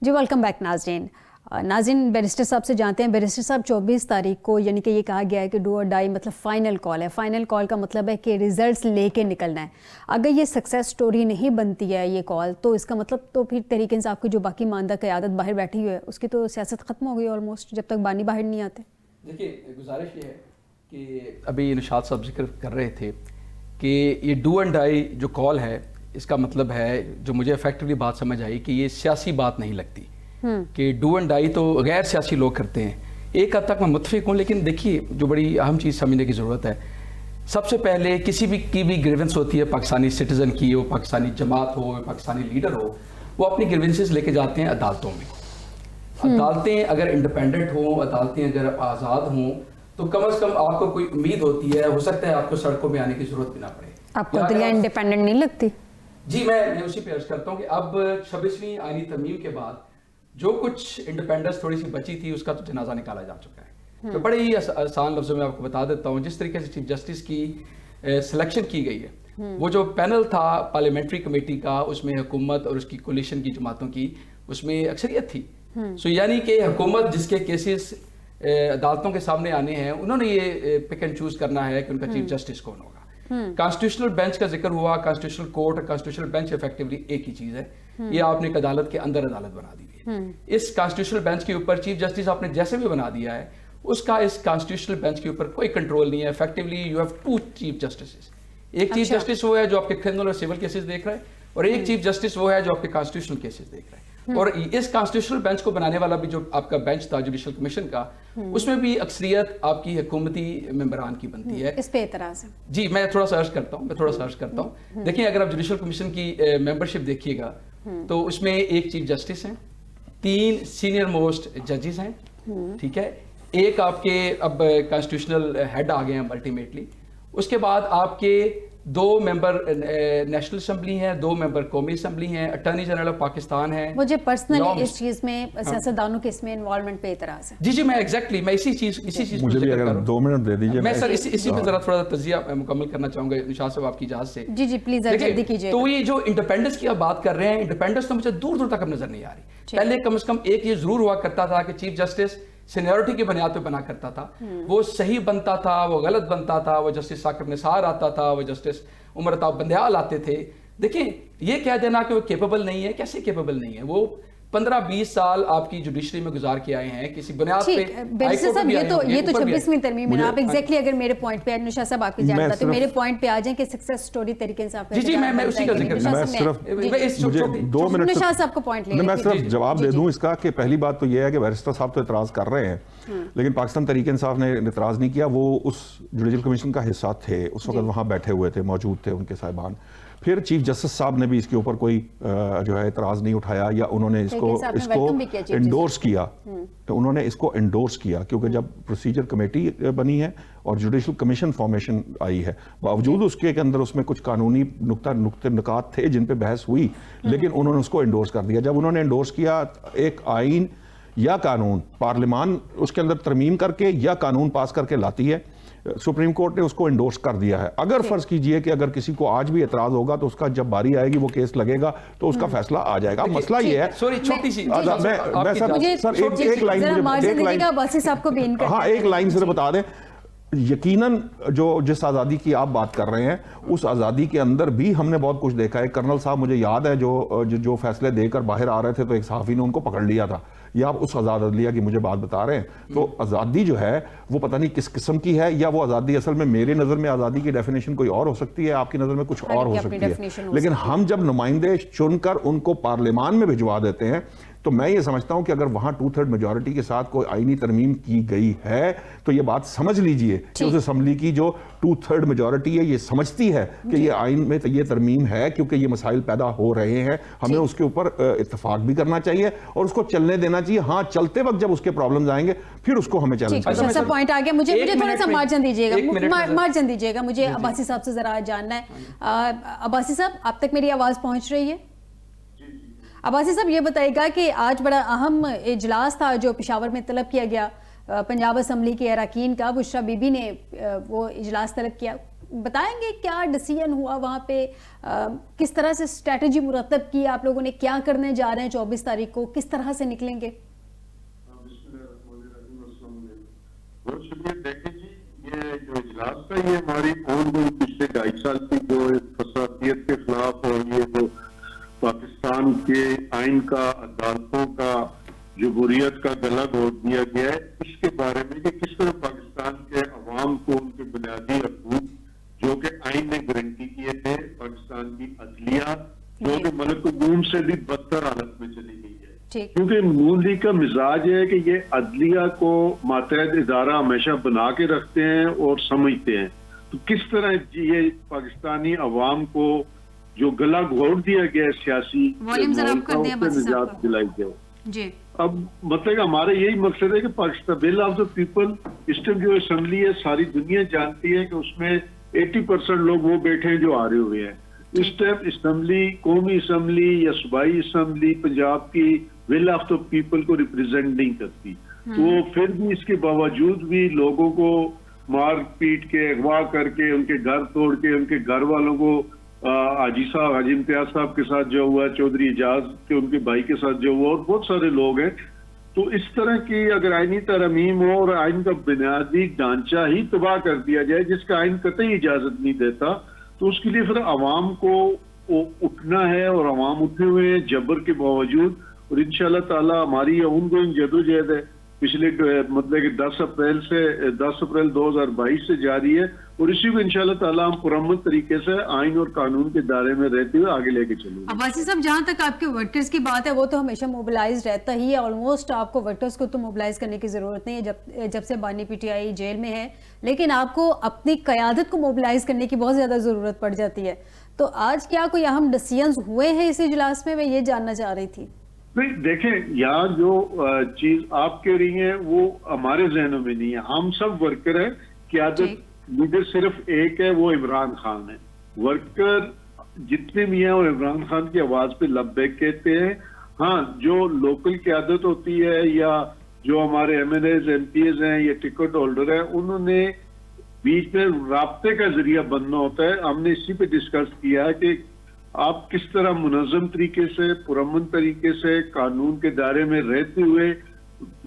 جی welcome back ناظرین barrister صاحب سے جانتے ہیں. بیرسٹر صاحب 24 تاریخ کو یعنی کہ یہ کہا گیا ہے کہ ڈو اور ڈائی مطلب فائنل کال ہے. فائنل کال کا مطلب ہے کہ ریزلٹس لے کے نکلنا ہے. اگر یہ سکسیس سٹوری نہیں بنتی ہے یہ کال تو اس کا مطلب تو پھر تحریک انصاف کی جو باقی ماندہ قیادت باہر بیٹھی ہوئی ہے اس کی تو سیاست ختم ہو گئی آلموسٹ جب تک بانی باہر نہیں آتے. دیکھیے گزارش یہ ہے کہ ابھی نشاط صاحب ذکر کر رہے تھے کہ یہ ڈو اینڈ ڈائی جو کال ہے اس کا مطلب ہے جو مجھے افیکٹولی بات سمجھ آئی کہ یہ سیاسی بات نہیں لگتی کہ ڈو اینڈ ڈائی تو غیر سیاسی لوگ کرتے ہیں. ایک حد تک میں متفق ہوں لیکن دیکھیے جو بڑی اہم چیز سمجھنے کی ضرورت ہے, سب سے پہلے کسی بھی کی بھی گریونس ہوتی ہے پاکستانی سٹیزن کی ہو, پاکستانی جماعت ہو, پاکستانی لیڈر ہو, وہ اپنی گریونسز لے کے جاتے ہیں عدالتوں میں. عدالتیں اگر انڈیپینڈنٹ ہوں, عدالتیں اگر آزاد ہوں تو کم از کم آپ کو کوئی امید ہوتی ہے, ہو سکتا ہے آپ کو سڑکوں میں آنے کی ضرورت بھی نہ پڑے. آپ کو دنیا انڈیپینڈنٹ نہیں لگتی؟ جی میں اسی پہ عرض کرتا ہوں کہ اب 26ویں آئینی ترمیم کے بعد جو کچھ انڈیپینڈنس تھوڑی سی بچی تھی اس کا تو جنازہ نکالا جا چکا ہے. تو بڑے ہی آسان لفظوں میں آپ کو بتا دیتا ہوں, جس طریقے سے چیف جسٹس کی سلیکشن کی گئی ہے, وہ جو پینل تھا پارلیمنٹری کمیٹی کا, اس میں حکومت اور اس کی کولیشن کی جماعتوں کی اس میں اکثریت تھی. سو یعنی کہ حکومت جس کے کیسز عدالتوں کے سامنے آنے ہیں انہوں نے یہ پک اینڈ چوز کرنا ہے کہ ان کا چیف جسٹس کون ہوگا. کانسٹیٹیوشنل بینچ کا ذکر ہوا, کانسٹیٹیوشنل کورٹ اور کانسٹیٹیوشنل بینچ ایفیکٹولی ایک ہی چیز ہے. یہ آپ نے ایک عدالت کے اندر عدالت بنا دی ہے. اس کانسٹیٹیوشنل بینچ کے اوپر چیف جسٹس آپ نے جیسے بھی بنا دیا ہے اس کا اس کانسٹیٹیوشنل بینچ کے اوپر کوئی کنٹرول نہیں ہے. Effectively you have two chief justices. ایک چیف جسٹس وہ ہے جو آپ کے کرمنل اور سول کیسز دیکھ رہا ہے, اور ایک چیف جسٹس وہ ہے جو آپ کے کانسٹیٹیوشنل کیسز دیکھ رہا ہے. اور اس کانسٹیٹیوشنل بینچ کو بنانے والا بھی جو آپ کا بینچ تھا جوڈیشل کمیشن کا, اس میں بھی اکثریت آپ کی حکومتی ممبران کی بنتی ہے. اس پہ اعتراض ہے. جی میں تھوڑا سا عرض کرتا ہوں, دیکھیں اگر آپ جوڈیشل کمیشن کی ممبرشپ دیکھیے گا تو اس میں ایک چیف جسٹس ہیں, 3 سینئر موسٹ ججز ہیں, ٹھیک ہے, ایک آپ کے اب کانسٹیٹیوشنل ہیڈ آ گئے ہیں الٹیمیٹلی. اس کے بعد آپ کے 2 ممبر نیشنل اسمبلی ہیں, 2 ممبر قومی اسمبلی ہیں, اٹارنی جنرل آف پاکستان ہیں. مجھے پرسنلی اس چیز میں سیاستدانوں کے اس میں انوالومنٹ پہ اعتراض ہے. جی میں ایگزیکٹلی میں اسی چیز مجھے بھی اگر 2 منٹ دے دیجیے میں سر اسی پہ ذرا تھوڑا تجزیہ مکمل کرنا چاہوں گا نشاط صاحب آپ کی اجازت سے. جی پلیز جلدی کیجیے. تو یہ جو انڈیپینڈنس کی آپ بات کر رہے ہیں, انڈیپینڈنس تو مجھے دور دور تک اب نظر نہیں آ رہی. پہلے کم از کم ایک یہ ضرور ہوا کرتا تھا کہ چیف جسٹس سینیورٹی کی بنیاد پہ بنا کرتا تھا, وہ صحیح بنتا تھا, وہ غلط بنتا تھا, وہ جسٹس ثاقب نثار آتا تھا, وہ جسٹس عمر عطا بندیال آتے تھے. دیکھیں یہ کہہ دینا کہ وہ کیپیبل نہیں ہے, کیسے کیپیبل نہیں ہے؟ وہ 15-20 سال آپ کی جوڈیشری میں گزار کے آئے ہیں کسی بنیاد پہ. یہ تو 26ویں ترمیم ہے. آپ ایگزیکٹلی اگر میرے پوائنٹ پہ نشاط صاحب آپ کی جانب بتاتے میرے پوائنٹ پہ آ جائیں کہ سکسیس سٹوری طریقے انصاف کا. جی میں اسی کا ذکر میں صرف 2 منٹ نشاط صاحب کو پوائنٹ لیں. میں صرف جواب دے دوں اس کا کہ پہلی بات تو یہ ہے کہ بیرسٹر صاحب تو اعتراض کر رہے ہیں لیکن پاکستان تحریک انصاف نے اعتراض نہیں کیا. وہ اس جوڈیشل کمیشن کا حصہ تھے, اس وقت وہاں بیٹھے ہوئے تھے, موجود تھے ان کے صاحبان. پھر چیف جسٹس صاحب نے بھی اس کے اوپر کوئی جو ہے اعتراض نہیں اٹھایا یا انہوں نے اس کو انڈورس کیا. انہوں نے اس کو انڈورس کیا کیونکہ جب پروسیجر کمیٹی بنی ہے اور جوڈیشل کمیشن فارمیشن آئی ہے, باوجود اس کے اندر اس میں کچھ قانونی نکات تھے جن پہ بحث ہوئی, لیکن انہوں نے اس کو انڈورس کر دیا. جب انہوں نے انڈورس کیا ایک آئین یا قانون, پارلیمان اس کے اندر ترمیم کر کے یا قانون پاس کر کے لاتی ہے, سپریم کورٹ نے اس کو انڈورس کر دیا ہے. اگر فرض کیجئے کہ اگر کسی کو آج بھی اعتراض ہوگا تو اس کا جب باری آئے گی وہ کیس لگے گا تو اس کا فیصلہ آ جائے گا. مسئلہ یہ ہے, ایک لائن صرف بتا دیں, یقیناً جس آزادی کی آپ بات کر رہے ہیں اس آزادی کے اندر بھی ہم نے بہت کچھ دیکھا ہے. کرنل صاحب مجھے یاد ہے جو فیصلے دے کر باہر آ رہے تھے تو ایک صحافی نے ان کو پکڑ لیا تھا. یا آپ اس آزاد عدلیہ کی مجھے بات بتا رہے ہیں, تو آزادی جو ہے وہ پتہ نہیں کس قسم کی ہے, یا وہ آزادی اصل میں میرے نظر میں آزادی کی ڈیفینیشن کوئی اور ہو سکتی ہے, آپ کی نظر میں کچھ اور ہو سکتی ہے. لیکن ہم جب نمائندے چن کر ان کو پارلیمان میں بھجوا دیتے ہیں تو میں یہ سمجھتا ہوں کہ اگر وہاں 2/3 میجورٹی کے ساتھ کوئی آئینی ترمیم کی گئی ہے تو یہ بات سمجھ لیجئے کہ اس اسمبلی کی جو 2/3 میجورٹی ہے یہ سمجھتی ہے کہ یہ آئین میں یہ ترمیم ہے کیونکہ یہ مسائل پیدا ہو رہے ہیں. ہمیں اس کے اوپر اتفاق بھی کرنا چاہیے اور اس کو چلنے دینا چاہیے. ہاں چلتے وقت جب اس کے پرابلمز آئیں گے پھر اس کو ہمیں چیلنج کرنا چاہیے. پوائنٹ آ گیا. مجھے تھوڑا سا مارجن دیجیے گا, مجھے عباسی صاحب سے ذرا جاننا ہے. عباسی صاحب آپ تک میری آواز پہنچ رہی ہے؟ عباسی صاحب یہ بتائے گا کہ آج بڑا اہم اجلاس تھا جو پشاور میں طلب کیا گیا پنجاب اسمبلی کے اراکین کا. بشرا بی بی نے وہ اجلاس طلب کیا, بتائیں گے کیا ڈیسیژن ہوا وہاں پہ, کس طرح سے اسٹریٹجی مرتب کی آپ لوگوں نے, کیا کرنے جا رہے ہیں 24 تاریخ کو, کس طرح سے نکلیں گے؟ بہت شکریہ. دیکھیں جی, یہ جو اجلاس تھا یہ ہماری آن گوئنگ پچھلے 2.5 سال کی جو فسادیت کے خلاف اور یہ جو پاکستان کے آئین کا, عدالتوں کا, جمہوریت کا گلا گھونٹ دیا گیا ہے, اس کے بارے میں کہ کس طرح پاکستان کے عوام کو ان کے بنیادی حقوق جو کہ آئین نے گارنٹی کیے تھے, پاکستان کی عدلیہ جو کہ ملک نون سے بھی بدتر حالت میں چلی گئی ہے, کیونکہ نون لیگ کا مزاج ہے کہ یہ عدلیہ کو ماتحت ادارہ ہمیشہ بنا کے رکھتے ہیں اور سمجھتے ہیں. تو کس طرح یہ پاکستانی عوام کو جو گلا گھونٹ دیا گیا ہے سیاسی نجات دلائی جائے. جی اب مطلب ہمارا یہی مقصد ہے کہ Pakistan bill of the people اس ٹائم جو اسمبلی ہے ساری دنیا جانتی ہے کہ اس میں 80% لوگ وہ بیٹھے ہیں جو آ رہے ہوئے ہیں. اس ٹائم اسمبلی, قومی اسمبلی یا صوبائی اسمبلی پنجاب کی ول آف دا پیپل کو ریپرزینٹ نہیں کرتی. تو پھر بھی اس کے باوجود بھی لوگوں کو مار پیٹ کے, اغوا کر کے, ان کے گھر توڑ کے, ان کے گھر والوں کو حاجی صاحب, حاجی امتیاز صاحب کے ساتھ جو ہوا, چودھری اعجاز کے ان کے بھائی کے ساتھ جو ہوا, اور بہت سارے لوگ ہیں. تو اس طرح کی اگر آئینی ترمیم ہو اور آئین کا بنیادی ڈھانچہ ہی تباہ کر دیا جائے جس کا آئین قطعی اجازت نہیں دیتا, تو اس کے لیے پھر عوام کو اٹھنا ہے, اور عوام اٹھے ہوئے ہیں جبر کے باوجود. اور انشاءاللہ تعالی ہماری یہ ان گوئنگ جدوجہد ہے پچھلے مطلب کہ 10 اپریل 2022 سے جاری ہے, اور اسی کو انشاءاللہ تعالی ہم پرامن طریقے سے آئین اور قانون کے دائرے میں رہتے ہوئے آگے لے کے چلیں گے. عباسی صاحب, جہاں تک آپ کے ورکرز کی بات ہے وہ تو ہمیشہ موبلائز رہتا ہی ہے, آلموسٹ آپ کو ورکرز کو تو موبلائز کرنے کی ضرورت نہیں ہے جب سے بانی پی ٹی آئی جیل میں ہے, لیکن آپ کو اپنی قیادت کو موبلائز کرنے کی بہت زیادہ ضرورت پڑ جاتی ہے. تو آج کیا کوئی اہم ڈیسیژنز ہوئے ہیں اس اجلاس میں یہ جاننا چاہ رہی تھی. نہیں دیکھیں, یہاں جو چیز آپ کہہ رہی ہیں وہ ہمارے ذہنوں میں نہیں ہے. ہم سب ورکر ہیں, قیادت لیڈر صرف ایک ہے, وہ عمران خان ہے. ورکر جتنے بھی ہیں وہ عمران خان کی آواز پہ لبیک کہتے ہیں. ہاں, جو لوکل قیادت ہوتی ہے یا جو ہمارے M N As, M P As ہیں یا ٹکٹ ہولڈر ہیں, انہوں نے بیچ میں رابطے کا ذریعہ بننا ہوتا ہے. ہم نے اسی پہ ڈسکس کیا ہے کہ آپ کس طرح منظم طریقے سے, پرامن طریقے سے, قانون کے دائرے میں رہتے ہوئے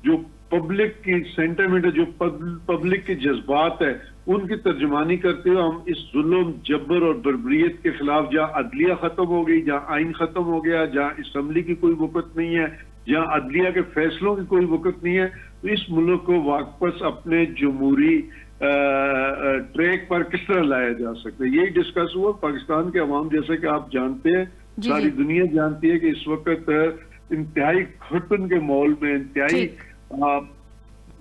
جو پبلک کی سینٹیمنٹ ہے, جو پبلک کے جذبات ہے, ان کی ترجمانی کرتے ہوئے ہم اس ظلم, جبر اور بربریت کے خلاف, جہاں عدلیہ ختم ہو گئی, جہاں آئین ختم ہو گیا, جہاں اسمبلی کی کوئی وقت نہیں ہے, جہاں عدلیہ کے فیصلوں کی کوئی وقت نہیں ہے, تو اس ملک کو واپس اپنے جمہوری ٹریک پر کس طرح لایا جا سکتا ہے, یہی ڈسکس ہوا. پاکستان کے عوام جیسے کہ آپ جانتے ہیں, ساری دنیا جانتی ہے کہ اس وقت انتہائی گھٹن کے ماحول میں, انتہائی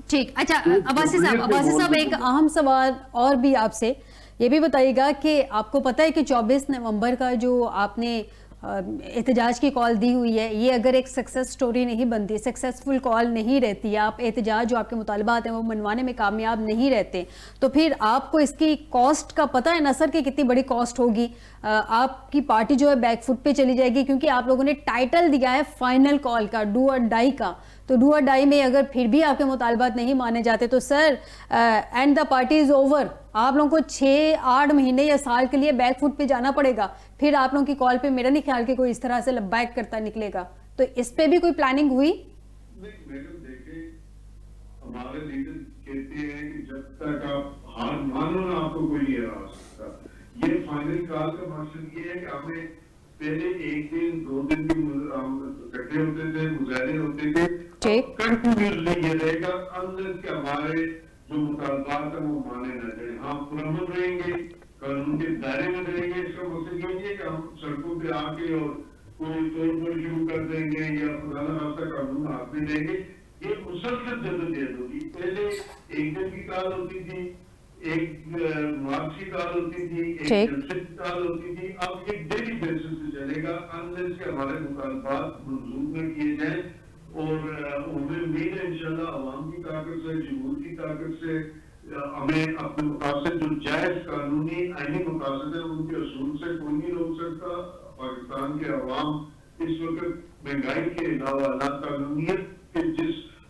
ٹھیک. اچھا عباسی صاحب, ایک اہم سوال اور بھی آپ سے یہ بھی بتائیے گا کہ آپ کو پتہ ہے کہ 24 نومبر کا جو آپ نے احتجاج کی کال دی ہوئی ہے, یہ اگر ایک سکسیس سٹوری نہیں بنتی, سکسیسفل کال نہیں رہتی, آپ احتجاج جو آپ کے مطالبات ہیں وہ منوانے میں کامیاب نہیں رہتے, تو پھر آپ کو اس کی کاسٹ کا پتہ ہے نصر کہ کتنی بڑی کاسٹ ہوگی. آپ کی پارٹی جو ہے بیک فٹ پہ چلی جائے گی, کیونکہ آپ لوگوں نے ٹائٹل دیا ہے فائنل کال کا, ڈو اور ڈائی کا. تو ڈو اور ڈائی میں اگر پھر بھی آپ کے مطالبات نہیں مانے جاتے تو sir and the party is over, آپ لوگوں کو 6-8 مہینے یا سال کے لیے بیک فٹ پہ جانا پڑے گا. پھر آپ لوگوں کی کال پہ میرا نہیں خیال کہ کوئی اس طرح سے لبیک کرتا نکلے گا. تو اس پہ بھی کوئی پلاننگ ہوئی؟ نہیں میڈم, دیکھیں ہمارے لیڈر کہتے ہیں کہ جب تک آپ ہار مانو نا آپ کو کوئی نہیں ہرا سکتا. یہ فائنل کال کا مقصد یہ ہے کہ ہمیں پہلے 1 دن 2 دن کی اکٹھے ہوتے تھے, مظاہرے ہوتے تھے, کنٹینیوسلی یہ رہے گا اندر کے ہمارے جو مطالبات ہیں وہ مانے نہ جائیں. ہم پرامن رہیں گے, قانون کے دائرے میں رہیں گے. اس کا مقصد یہ ہے کہ ہم سڑکوں پہ آ کے اور کوئی توڑ پھوڑ شروع کر دیں گے یا خدا نہ خاصہ قانون ہاتھ میں لیں گے. یہ مسلسل جدوجہد ہوگی. پہلے 1 دن کی کال ہوتی تھی, ایک مارچ کی کال ہوتی تھی, ایک جلسے کی کال ہوتی تھی. اب ایک ڈیلی بیسس سے چلے گا اندر سے ہمارے مطالبات منظور نہ کیے جائیں. اور ہمیں امید ہے انشاءاللہ عوام کی طاقت سے, جمہور کی طاقت سے ہمیں اپنے مقاصد جو جائز قانونی آئینی مقاصد ہیں ان کے اصول سے کوئی نہیں روک سکتا. پاکستان کے عوام اس وقت مہنگائی کے علاوہ لا قانونیت کے جس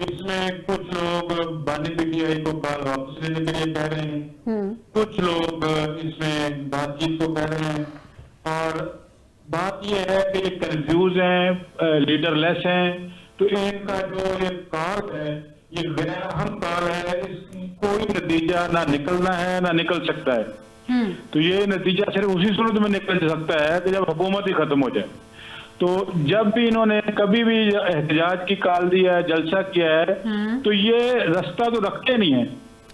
اس میں کچھ لوگ بانی پی ٹی آئی کو کال واپس لینے کے لیے کہہ رہے ہیں، کچھ لوگ اس میں بات چیت کو کہہ رہے ہیں، اور بات یہ ہے کہ یہ کنفیوز ہیں، لیڈر لیس ہیں، تو ان کا جو یہ کال ہے یہ غیر اہم کال ہے، اس کی کوئی نتیجہ نہ نکلنا ہے نہ نکل سکتا ہے. تو یہ نتیجہ صرف اسی صورت میں نکل سکتا ہے کہ جب حکومت ہی ختم ہو جائے. تو جب بھی انہوں نے کبھی بھی احتجاج کی کال دی ہے، جلسہ کیا ہے، تو یہ رستہ تو رکھتے نہیں ہیں،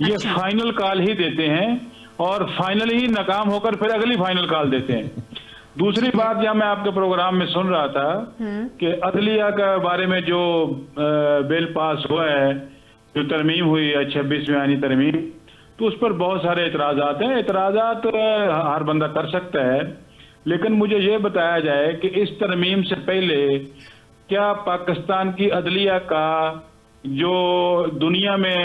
یہ فائنل کال ہی دیتے ہیں اور فائنل ہی ناکام ہو کر پھر اگلی فائنل کال دیتے ہیں. دوسری بات جہاں میں آپ کے پروگرام میں سن رہا تھا کہ عدلیہ کے بارے میں جو بل پاس ہوا ہے، جو ترمیم ہوئی ہے 26ویں آئینی ترمیم، تو اس پر بہت سارے اعتراضات ہیں. اعتراضات ہر بندہ کر سکتا ہے، لیکن مجھے یہ بتایا جائے کہ اس ترمیم سے پہلے کیا پاکستان کی عدلیہ کا جو دنیا میں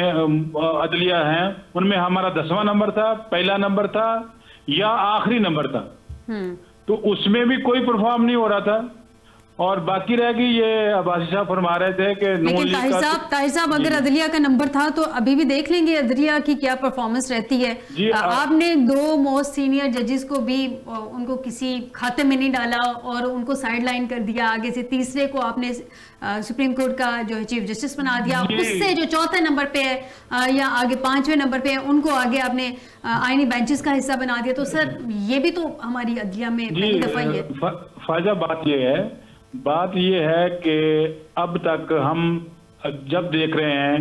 عدلیہ ہیں ان میں ہمارا 10واں نمبر تھا، پہلا نمبر تھا یا آخری نمبر تھا؟ تو اس میں بھی کوئی پرفارم نہیں ہو رہا تھا. اور باقی رہ گئی یہ عباسی صاحب فرما رہے تھے کہ لیکن طاہر صاحب اگر عدلیہ کا نمبر تھا تو ابھی بھی دیکھ لیں گے عدلیہ کی کیا پرفارمنس رہتی ہے. آپ نے 2 موسٹ سینئر ججز کو بھی ان کو کسی کھاتے میں نہیں ڈالا اور ان کو سائڈ لائن کر دیا، آگے سے تیسرے کو آپ نے سپریم کورٹ کا جو ہے چیف جسٹس بنا دیا، اس سے جو 4تھے نمبر پہ ہے یا آگے 5ویں نمبر پہ ہے ان کو آگے آپ نے آئینی بینچز کا حصہ بنا دیا. تو سر یہ بھی تو ہماری عدلیہ میں پہلی دفعہ ہی ہے. فائدہ بات یہ ہے کہ اب تک ہم جب دیکھ رہے ہیں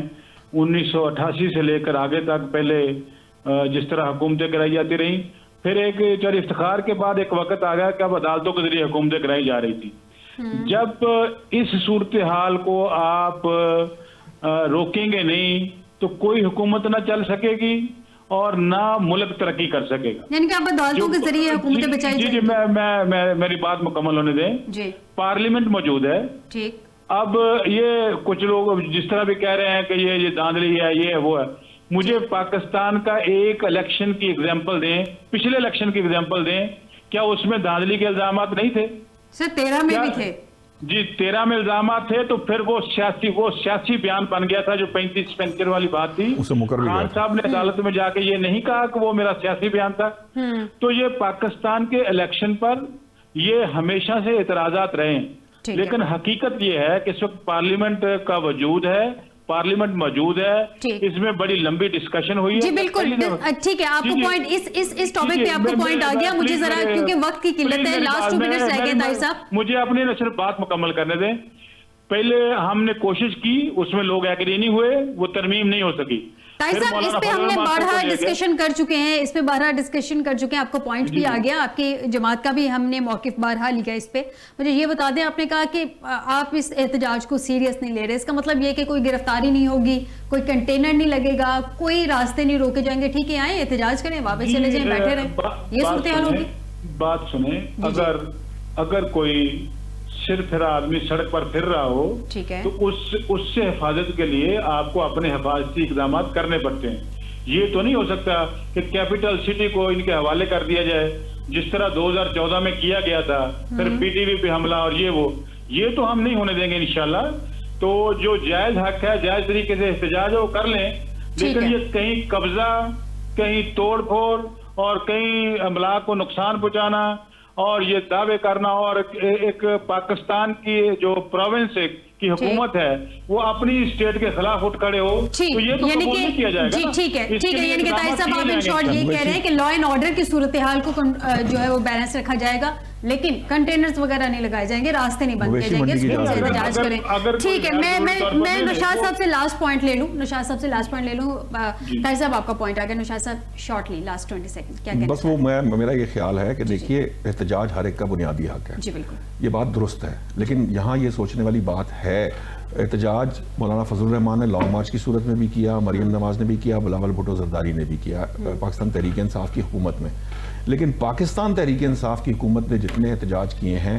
1988 سے لے کر آگے تک، پہلے جس طرح حکومتیں کرائی جاتی رہیں، پھر ایک چار افتخار کے بعد ایک وقت آ گیا کہ اب عدالتوں کے ذریعے حکومتیں کرائی جا رہی تھی. جب اس صورتحال کو آپ روکیں گے نہیں تو کوئی حکومت نہ چل سکے گی اور نہ ملک ترقی کر سکے گا. یعنی کہ آپ عدالتوں کے ذریعے حکومتیں بچائی جائیں. جی میں میری بات مکمل ہونے دیں. جی پارلیمنٹ موجود ہے. ٹھیک. اب یہ کچھ لوگ جس طرح بھی کہہ رہے ہیں کہ یہ دھاندلی ہے، یہ وہ ہے. مجھے پاکستان کا ایک الیکشن کی ایگزامپل دیں، پچھلے الیکشن کی ایگزامپل دیں، کیا اس میں دھاندلی کے الزامات نہیں تھے؟ سر 13 میں بھی تھے. جی 13 میں الزامات تھے، تو پھر وہ سیاسی بیان بن گیا تھا جو 35 پینچر والی بات تھی. خان صاحب نے عدالت میں جا کے یہ نہیں کہا کہ وہ میرا سیاسی بیان تھا. تو یہ پاکستان کے الیکشن پر یہ ہمیشہ سے اعتراضات رہے ہیں، لیکن حقیقت یہ ہے کہ اس وقت پارلیمنٹ کا وجود ہے، پارلیمنٹ موجود ہے، اس میں بڑی لمبی ڈسکشن ہوئی ہے. جی بالکل ٹھیک ہے. آپ کو پوائنٹ اس ٹاپک پہ آپ کو پوائنٹ آ گیا. مجھے ذرا کیونکہ وقت کی قلت ہے، لاسٹ 2 منٹس رہ گئے طاہر صاحب. مجھے اپنی صرف بات مکمل کرنے دیں. پہلے ہم نے کوشش کی، اس میں لوگ ایگری نہیں ہوئے، وہ ترمیم نہیں ہو سکی. طاہر صاحب اس پہ ہم نے بارہا ڈسکشن کر چکے ہیں، آپ کو پوائنٹ بھی آ گیا، آپ کی جماعت کا بھی ہم نے موقف بارہا لیا اس پہ. مجھے یہ بتا دیں، آپ نے کہا کہ آپ اس احتجاج کو سیریس نہیں لے رہے، اس کا مطلب یہ کہ کوئی گرفتاری نہیں ہوگی، کوئی کنٹینر نہیں لگے گا، کوئی راستے نہیں روکے جائیں گے. ٹھیک ہے، آئیں احتجاج کریں، واپس چلے جائیں، بیٹھے رہیں، یہ صورتحال ہوگی. بات سنیں، اگر کوئی صرف پھر آدمی سڑک پر پھر رہا ہو تو اس سے حفاظت کے لیے آپ کو اپنے حفاظتی اقدامات کرنے پڑتے ہیں. یہ تو نہیں ہو سکتا کہ کیپٹل سٹی کو ان کے حوالے کر دیا جائے جس طرح 2014 میں کیا گیا تھا، پھر پی ٹی وی پہ حملہ اور یہ تو ہم نہیں ہونے دیں گے انشاءاللہ. تو جو جائز حق ہے، جائز طریقے سے احتجاج ہے وہ کر لیں، لیکن یہ کہیں قبضہ، کہیں توڑ پھوڑ اور کہیں املاک کو نقصان پہنچانا اور یہ دعوے کرنا، اور ایک پاکستان کی جو پروونس کی حکومت ہے وہ اپنی اسٹیٹ کے خلاف اٹھ کھڑے ہو، تو یہ تو قبول نہیں کیا جائے گا. جی ٹھیک ہے. یعنی کہ طاہر صاحب آپ ان شارٹ یہ کہہ رہے ہیں کہ لا اینڈ آرڈر کی صورتحال کو جو ہے وہ بیلنس رکھا جائے گا، لیکن کنٹینرز وغیرہ نہیں لگائے جائیں گے، راستے نہیں بند کیے جائیں گے، احتجاج کریں. ٹھیک ہے. میں نشاط صاحب سے لاسٹ پوائنٹ لے لوں. طاہر صاحب آپ کا پوائنٹ آ گیا. نشاط صاحب شارٹلی لاسٹ 20 سیکنڈ کیا کہتے ہیں؟ بس وہ میرا یہ خیال ہے کہ دیکھیے احتجاج ہر ایک کا بنیادی حق ہے. جی بالکل، یہ بات درست ہے، لیکن یہاں یہ سوچنے والی بات ہے، احتجاج مولانا فضل الرحمان نے لانگ مارچ کی صورت میں بھی کیا، مریم نواز نے بھی کیا، بلاول بھٹو زرداری نے بھی کیا پاکستان تحریک انصاف کی حکومت میں. لیکن پاکستان تحریک انصاف کی حکومت نے جتنے احتجاج کیے ہیں